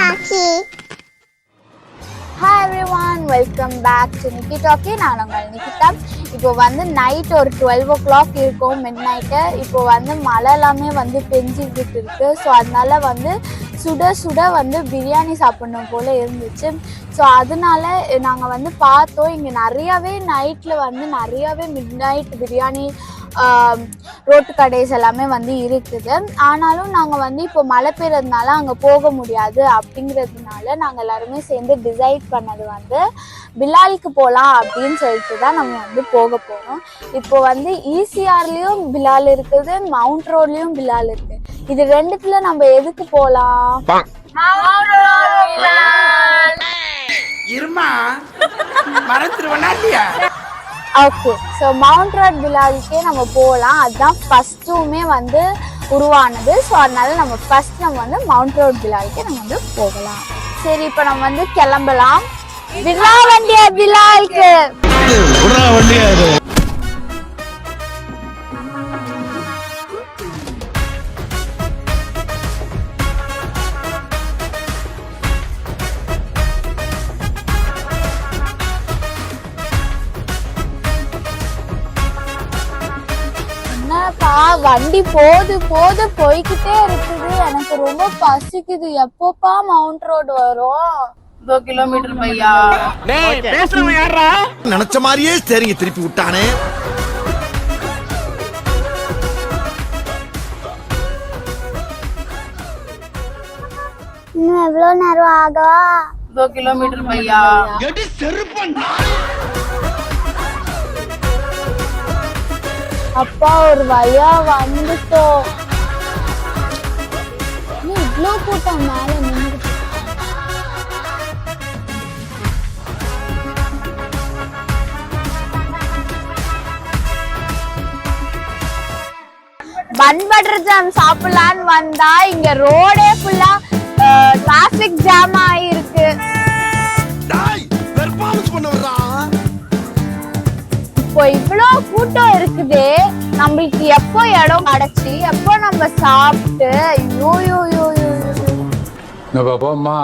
Hi everyone, welcome back to Nikki Talkie. நான் உங்கள் நிகிதா. இப்போ வந்து நைட் ஒரு 12 o'clock இருக்கும், மிட் நைட்டு. இப்போ வந்து மழை எல்லாமே வந்து பெஞ்சிக்கிட்டு இருக்கு. ஸோ அதனால வந்து சுட சுட வந்து பிரியாணி சாப்பிடணும் போல் இருந்துச்சு. ஸோ அதனால நாங்கள் வந்து பார்த்தோம், இங்கே நிறையாவே நைட்டில் வந்து நிறையாவே மிட் நைட் பிரியாணி ரோட்டு கடைஸ் எல்லாமே வந்து இருக்குது. ஆனாலும் நாங்கள் வந்து இப்போ மழை பெய்யறதுனால அங்கே போக முடியாது. அப்படிங்கிறதுனால நாங்கள் எல்லாருமே சேர்ந்து டிசைட் பண்ணது வந்து பிலாலுக்கு போகலாம் அப்படின்னு சொல்லிட்டு தான் நம்ம வந்து போக போகிறோம். இப்போ வந்து ஈசிஆர்லேயும் பிலால் இருக்குது, மவுண்ட் ரோட்லேயும் பிலால் இருக்குது. இது ரெண்டுத்துல நம்ம எதுக்கு போகலாம்? ஓகே, ஸோ மவுண்ட் ரோட் பிலாலுக்கே நம்ம போகலாம். அதுதான் ஃபஸ்ட்டுமே வந்து உருவானது. ஸோ அதனால நம்ம ஃபஸ்ட் நம்ம வந்து மவுண்ட் ரோட் பிலாலுக்கே நம்ம வந்து போகலாம். சரி, இப்போ நம்ம வந்து கிளம்பலாம். பிலா வண்டியா பிலாலுக்கு வண்டி போது போய்கிட்டே இருக்குது. எனக்கு ரொம்ப பசிக்குது. எப்போப்பா மவுண்ட் ரோடு வரும்? 2 கிலோமீட்டர் பையா. நினைச்ச மாதிரியே சரிங்க, திருப்பி விட்டானே. இன்னும் எவ்வளவு நேரம் ஆகும்? 2 கிலோமீட்டர் பையா. அப்பா ஒரு வழியா வந்துட்டோம். இவ்வளோ கூட்டம் மேல நின்றுட்டு. பன் பட்டர் ஜாம் சாப்பிடலான்னு வந்தா இங்க ரோடே ஃபுல்லா டிராபிக் ஜாம் ஆயிருக்கு. இப்போ இவ்வளோ கூட்டம் இருக்குது, நம்மளுக்கு எப்போ இடம் கிடைச்சி எப்போ நம்ம சாப்பிட்டு பாப்பாம்மா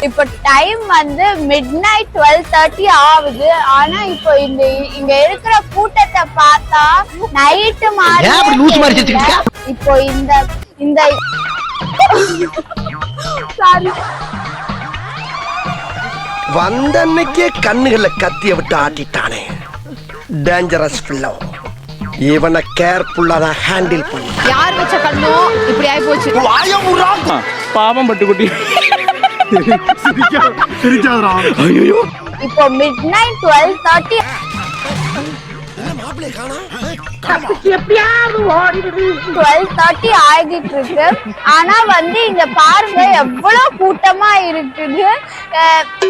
இப்போ டைம் வந்து மிட்நைட் 12:30 ஆகுது. ஆனா இப்போ இங்க இருக்கிற கூட்டத்தை பார்த்தா நைட்டு மாதிரி. இப்போ இந்த வந்த அன்னைக்கே கண்ணுகளை கத்திய விட்டு ஆட்டிட்டானே, டேஞ்சரஸ் பிள்ளை. இவனை கேர்ஃபுல்லா தான் ஹேண்டில் பண்ணு. யார் வச்ச கண்ணோ இப்படி ஆயி போச்சு. பாவம் பட்டுக்குட்டி. இப்போ மிட்நைட் 12:30 ஆகிட்டு இருக்கு. ஆனா வந்து இங்க பாருங்க எவ்வளவு கூட்டமா இருக்குது.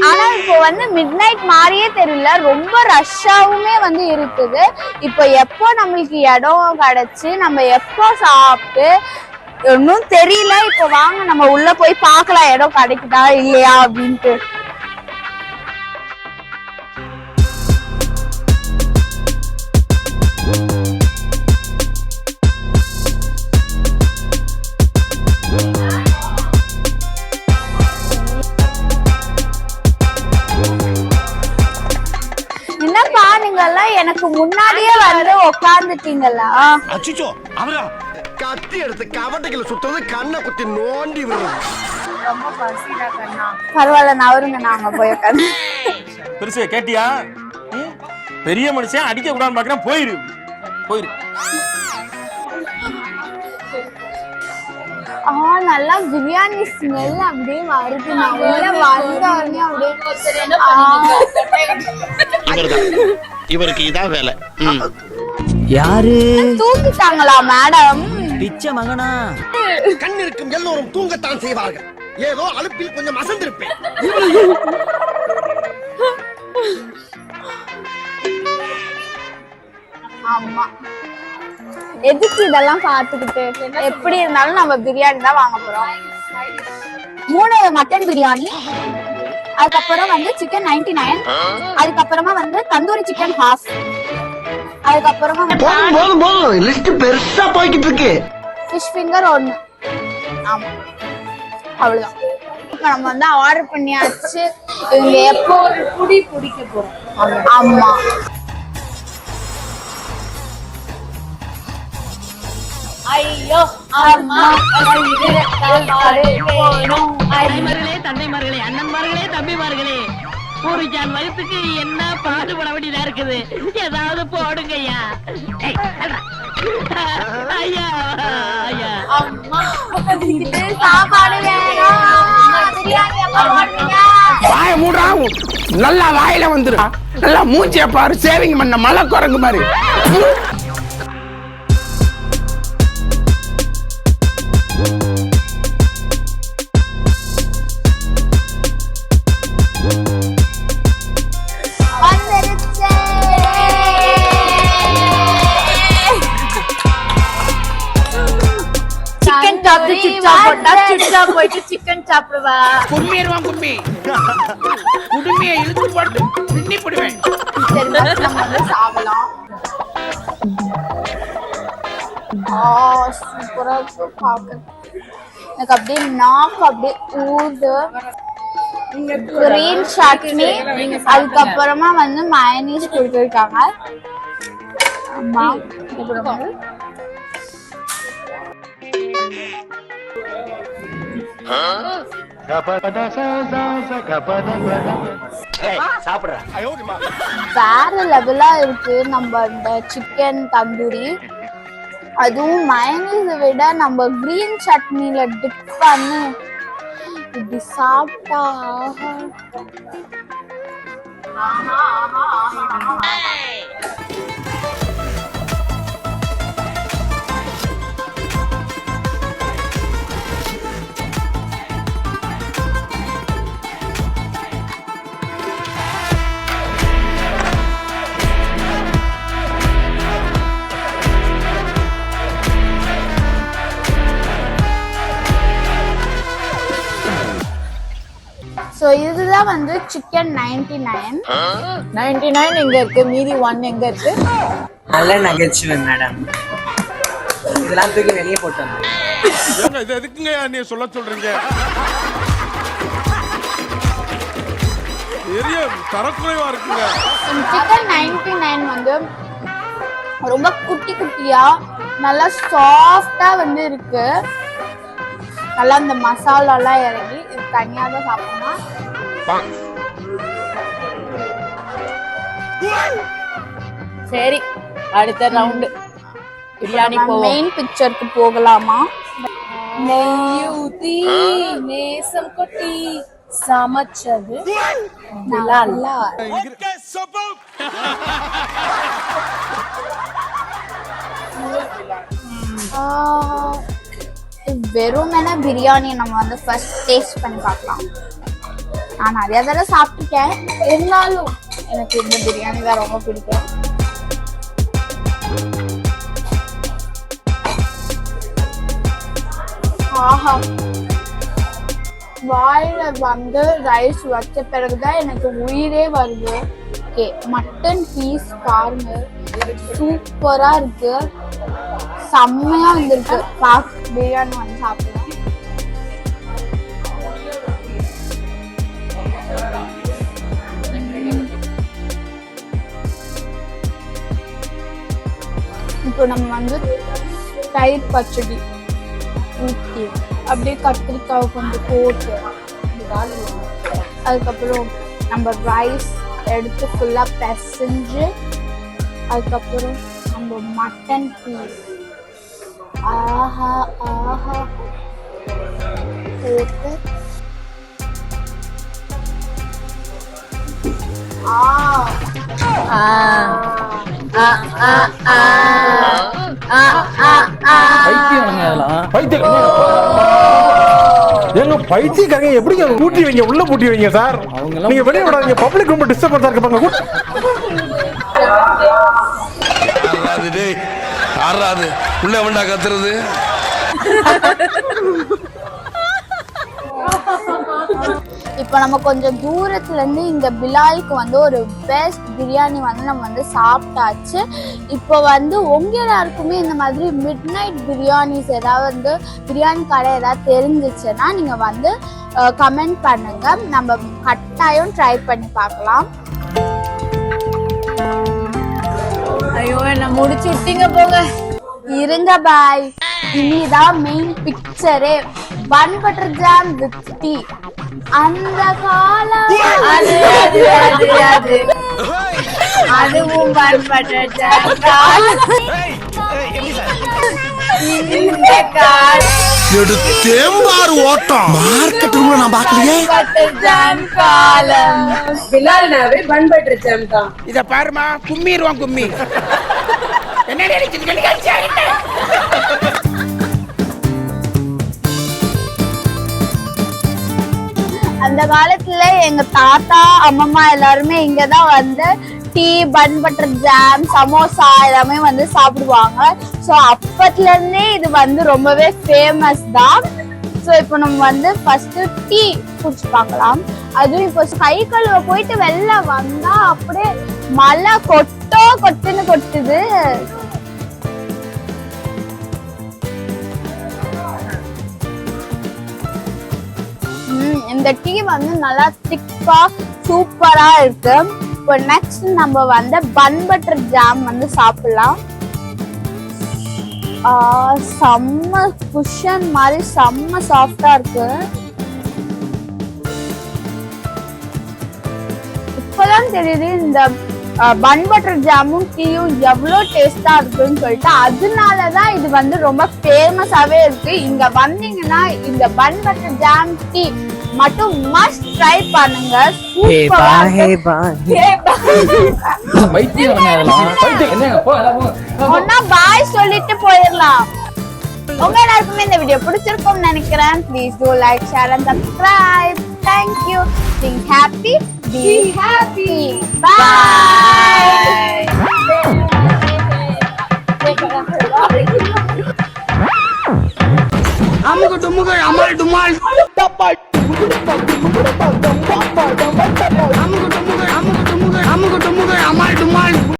ஆனா இப்போ வந்து மிட்நைட் மாதிரியே தெரியல, ரொம்ப ரஷ்ஷாவுமே வந்து இருக்குது. இப்போ எப்போ நம்மளுக்கு இடம் கிடைச்சு நம்ம எப்போ சாப்பிட்டு ஒன்னும் தெரியல. இப்போ வாங்க நம்ம உள்ள போய் பார்க்கலாம், இடம் கிடைக்குதா இல்லையா அப்படின்ட்டு. என்னப்பா நீங்கெல்லாம் எனக்கு முன்னாடியே வந்து உட்கார்ந்துட்டீங்களா? கத்தி எடுத்து கவட்டைகளை சுத்துறது, கண்ணை குத்தி நோண்டி விடுறது. ரொம்ப பசிடா கண்ணா. பரவாயில்ல, நவருங்க, நாங்க போய் உட்காந்து. பெருசு கேட்டியா? பெரிய மனுஷன் அடிக்க கூடாதுன்னு பாக்குறேன். போயிரு. நல்லா பிரியாணி ஸ்மெல் அப்படியே வருது. நான் உள்ள வந்தோடனே அப்படியே இவருக்கு இதான் வேலை. யாரு தூக்கிட்டாங்களா மேடம்? பிச்சை மகனா. கண் இருக்கும் எல்லோரும் தூங்கத்தான் செய்வார்கள். ஏதோ அலுப்பில் கொஞ்சம் அசந்திருப்பேன். ஆமா, எதுக்கு இதெல்லாம் பார்த்துக்கிட்டு? எப்படி இருந்தாலும் நம்ம பிரியாணி தான் வாங்க போறோம். 3 மட்டன் பிரியாணி, அதுக்கப்புறம் வந்து சிக்கன் 99, அதுக்கப்புறமா வந்து தந்தூரி சிக்கன் ஹாஃப், அதுக்கப்புறமா போதும் லிஸ்ட் பெருசா போய்கிட்டு இருக்கு. Fish finger 1. ஆமா, அவ்வளவுதான். இப்ப நம்ம வந்து ஆர்டர் பண்ணியாச்சு. இவங்க எப்போ ஒரு குடி குடிக்க போறோம். ஆமா, ஐயோ அம்மா தாய்மார்களே, தந்தைமார்களே, அண்ணன்மார்களே, தம்பிமார்களே, ஒரு ஜான் வயசுக்கு என்ன பாடுபட வேண்டியதா இருக்குது. ஏதாவது போடுங்க ஐயா. ஐயா ஐயா, அம்மா சாப்பாடு வேணும். பிரியாணி எப்ப போடுவீங்க? வாய மூடா, நல்லா வாயில வந்துரும். நல்லா மூஞ்சிய பாரு, சேவிங் பண்ண மலை குரங்கு மாதிரி. சிக்கன் சாப்பிட்டு சிப்ஸா போட்டா சிப்ஸா போயிட்டு சிக்கன் சாப்பிடுவா. கும்மிடுவான் கும்மி, குடுமையை இழுத்து போட்டு பின்னி போடுவேன். சரி, நம்ம வந்து சாப்பிடலாம். சூப்பரா இருக்கு பார்க்க. எனக்கு அப்படியே நாக்கு அப்படியே ஊது. கிரீன் சட்னி, அதுக்கப்புறமா வந்து மயனீஸ் கொடுத்துருக்காங்க. ஆமா, வேற லெவலா இருக்கு நம்ம இந்த சிக்கன் தந்தூரி. அதுவும் மயனீஸை விட நம்ம கிரீன் சட்னில டிப் பண்ணி இப்படி சாப்பிட்டா ஸோ இதுதான் வந்து சிக்கன் 99. 99 எங்க இருக்கு, மீதி 1 எங்க இருக்கு? நல்ல நகைச்சுவை மேடம், இதெல்லாம் தூக்கி வெளியே போட்டோம். இது எதுக்குங்க நீ சொல்ல சொல்றீங்க? பெரிய தரக்குறைவா இருக்குங்க. சிக்கன் 99 வந்து ரொம்ப குட்டி குட்டியா நல்லா சாஃப்டா வந்து இருக்கு. நல்லா இந்த மசாலாலாம் இறங்கி இது தனியாக தான் சாப்பிடணும். சரி, அடுத்த ரவுண்ட் பிரியாணி போவோம். மெயின் பிக்சருக்கு போகலாமா? நெய் ஊத்தி நேசம் கொட்டி சமைச்சது நல்லா வெறுமனே பிரியாணி நம்ம வந்து ஃபர்ஸ்ட் டேஸ்ட் பண்ணி பார்க்கலாம். நான் நிறைய தடவை சாப்பிட்டுருக்கேன், இருந்தாலும் எனக்கு இந்த பிரியாணி தான் ரொம்ப பிடிக்கும். ஆஹா, வாயில வந்து ரைஸ் வச்ச பிறகுதான் எனக்கு உயிரே வருது. ஓகே, மட்டன் பீஸ் பாருங்க, சூப்பரா இருக்கு, செம்மையா வந்திருக்கு. பிரியாணி வந்து சாப்பிடலாம். இப்போ நம்ம வந்து தயிர் பச்சடி ஊற்றி அப்படியே கத்திரிக்காய் கொஞ்சம் போட்டு அதுக்கப்புறம் நம்ம ரைஸ் எடுத்து ஃபுல்லாக பிசைஞ்சு அதுக்கப்புறம் நம்ம மட்டன் பீஸ் ஆஹா ஆஹா போட்டு பைத்தியக்காரங்க எப்படிங்க பூட்டி வைங்க, உள்ள பூட்டி வைங்க சார். நீங்க வெளியே விடாதீங்க, பப்ளிக் ரொம்ப டிஸ்டர்பன்ஸா இருப்பாங்க. ஆறாது உள்ள வேண்டா கத்துறது. இப்போ நம்ம கொஞ்சம் தூரத்துல இருந்து இந்த பிலாலுக்கு வந்து ஒரு பெஸ்ட் பிரியாணி வந்து நம்ம வந்து சாப்பிட்டாச்சு. இப்போ வந்து உங்க எல்லாருக்குமே இந்த மாதிரி மிட் நைட் பிரியாணிஸ் ஏதாவது வந்து பிரியாணி கடை ஏதாவது தெரிஞ்சிச்சுன்னா நீங்க வந்து கமெண்ட் பண்ணுங்க, நம்ம கட்டாயம் ட்ரை பண்ணி பார்க்கலாம். ஐயோ என்ன முடிச்சு விட்டீங்க போங்க. இருங்க பாய், இனிதான் மெயின் பிக்சரே. Bun butter jam with tea. அந்த காலம் அது அதுவும் பண்பட்ட எடுத்தேம்பாரு ஓட்டம் மார்க்கெட்டுக்குள்ள நான் பாக்கலையே. காலம் பிலால்னாவே பன் பட்டர் ஜாம் தான். இத பாருமா, கும்மிடுவான் கும்மி. என்ன அந்த காலத்துல எங்க தாத்தா அம்மம்மா எல்லாருமே இங்கதான் வந்து tea, bun butter jam, samosa எல்லாமே வந்து சாப்பிடுவாங்க. ஸோ அப்பத்துல இருந்தே இது வந்து ரொம்பவே ஃபேமஸ் தான். ஸோ இப்போ நம்ம வந்து ஃபர்ஸ்ட் டீ குடிச்சு பார்க்கலாம். அதுவும் இப்போ கை கழுவ போயிட்டு வெளில வந்தா அப்படியே மழை கொட்டுன்னு கொட்டுது. இந்த டீ வந்து நல்லா திக்கா சூப்பரா இருக்கு. இப்போ நெக்ஸ்ட் நம்ம வந்து பன் பட்டர் ஜாம் வந்து சாப்பிடலாம். செம்ம குஷன் மாதிரி செம்ம சாஃப்டா இருக்கு. இப்பதான் தெரியுது இந்த பன் பட்டர் ஜாமும் டீயும் எவ்வளோ டேஸ்டா இருக்குன்னு சொல்லிட்டு. அதனாலதான் இது வந்து ரொம்ப ஃபேமஸாவே இருக்கு. இங்க வந்தீங்கன்னா இந்த பன் பட்டர் ஜாம் டீ மட்டும் மஸ்ட் ட்ரை பண்ணுங்க. ஒன்னா பாய் சொல்லிட்டு போயிடலாம். உங்க எல்லாருக்குமே இந்த வீடியோ பிடிச்சிருக்கும்னு நினைக்கிறேன். Please do like, share and subscribe. Thank you. Be happy. Be happy. Bye. அமுக டுமுக அமல் டுமால்.